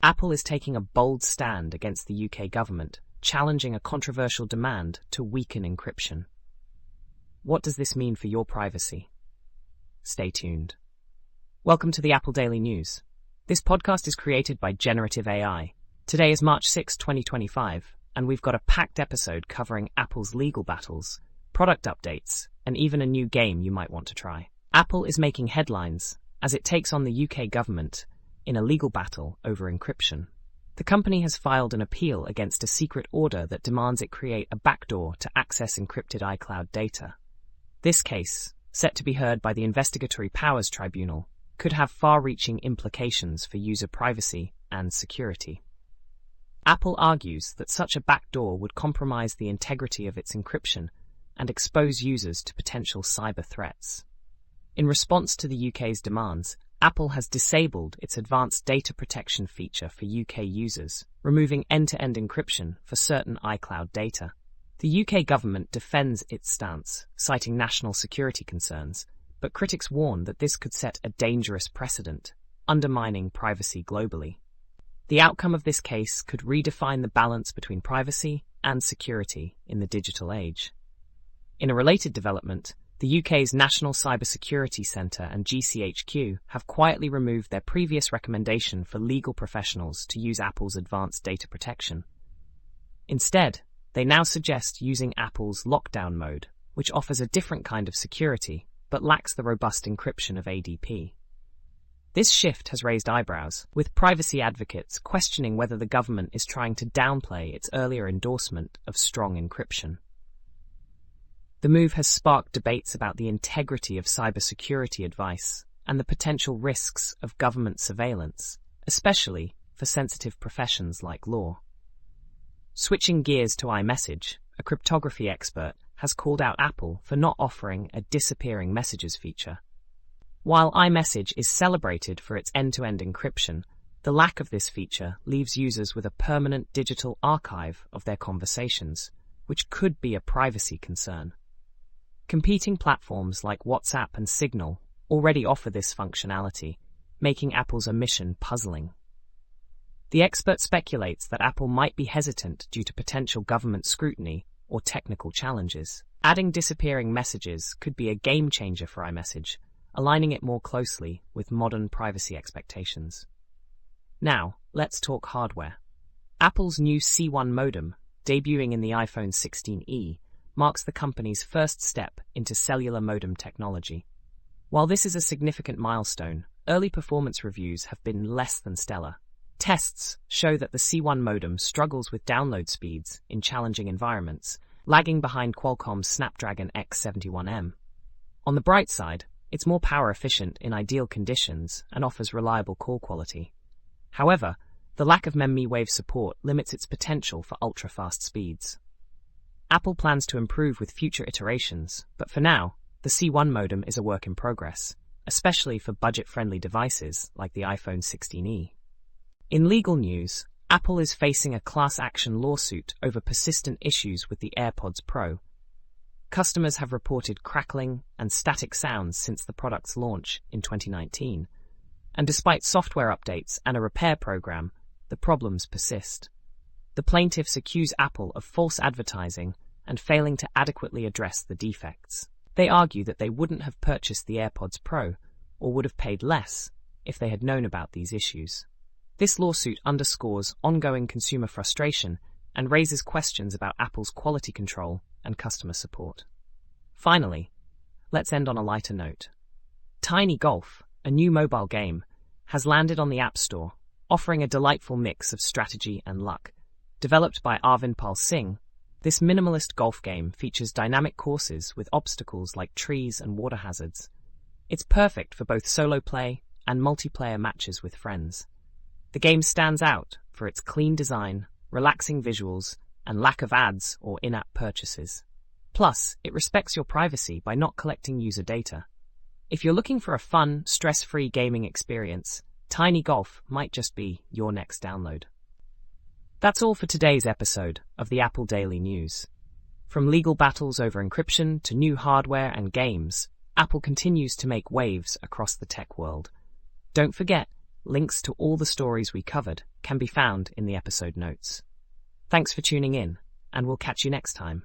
Apple is taking a bold stand against the UK government, challenging a controversial demand to weaken encryption. What does this mean for your privacy? Stay tuned. Welcome to the Apple Daily News. This podcast is created by Generative AI. Today is March 6, 2025, and we've got a packed episode covering Apple's legal battles, product updates, and even a new game you might want to try. Apple is making headlines as it takes on the UK government in a legal battle over encryption. The company has filed an appeal against a secret order that demands it create a backdoor to access encrypted iCloud data. This case, set to be heard by the Investigatory Powers Tribunal, could have far-reaching implications for user privacy and security. Apple argues that such a backdoor would compromise the integrity of its encryption and expose users to potential cyber threats. In response to the UK's demands, Apple has disabled its advanced data protection feature for UK users, removing end-to-end encryption for certain iCloud data. The UK government defends its stance, citing national security concerns, but critics warn that this could set a dangerous precedent, undermining privacy globally. The outcome of this case could redefine the balance between privacy and security in the digital age. In a related development, the UK's National Cybersecurity Centre and GCHQ have quietly removed their previous recommendation for legal professionals to use Apple's advanced data protection. Instead, they now suggest using Apple's lockdown mode, which offers a different kind of security but lacks the robust encryption of ADP. This shift has raised eyebrows, with privacy advocates questioning whether the government is trying to downplay its earlier endorsement of strong encryption. The move has sparked debates about the integrity of cybersecurity advice and the potential risks of government surveillance, especially for sensitive professions like law. Switching gears to iMessage, a cryptography expert has called out Apple for not offering a disappearing messages feature. While iMessage is celebrated for its end-to-end encryption, the lack of this feature leaves users with a permanent digital archive of their conversations, which could be a privacy concern. Competing platforms like WhatsApp and Signal already offer this functionality, making Apple's omission puzzling. The expert speculates that Apple might be hesitant due to potential government scrutiny or technical challenges. Adding disappearing messages could be a game changer for iMessage, aligning it more closely with modern privacy expectations. Now, let's talk hardware. Apple's new C1 modem, debuting in the iPhone 16e, marks the company's first step into cellular modem technology. While this is a significant milestone, early performance reviews have been less than stellar. Tests show that the C1 modem struggles with download speeds in challenging environments, lagging behind Qualcomm's Snapdragon X71M. On the bright side, it's more power efficient in ideal conditions and offers reliable call quality. However, the lack of mmWave support limits its potential for ultra-fast speeds. Apple plans to improve with future iterations, but for now, the C1 modem is a work in progress, especially for budget-friendly devices like the iPhone 16e. In legal news, Apple is facing a class action lawsuit over persistent issues with the AirPods Pro. Customers have reported crackling and static sounds since the product's launch in 2019, and despite software updates and a repair program, the problems persist. The plaintiffs accuse Apple of false advertising and failing to adequately address the defects. They argue that they wouldn't have purchased the AirPods Pro or would have paid less if they had known about these issues. This lawsuit underscores ongoing consumer frustration and raises questions about Apple's quality control and customer support. Finally, let's end on a lighter note. Tiiny Golf, a new mobile game, has landed on the App Store, offering a delightful mix of strategy and luck. Developed by Arvind Pal Singh, this minimalist golf game features dynamic courses with obstacles like trees and water hazards. It's perfect for both solo play and multiplayer matches with friends. The game stands out for its clean design, relaxing visuals, and lack of ads or in-app purchases. Plus, it respects your privacy by not collecting user data. If you're looking for a fun, stress-free gaming experience, Tiiny Golf might just be your next download. That's all for today's episode of the Apple Daily News. From legal battles over encryption to new hardware and games, Apple continues to make waves across the tech world. Don't forget, Links to all the stories we covered can be found in the episode notes. Thanks for tuning in, and we'll catch you next time.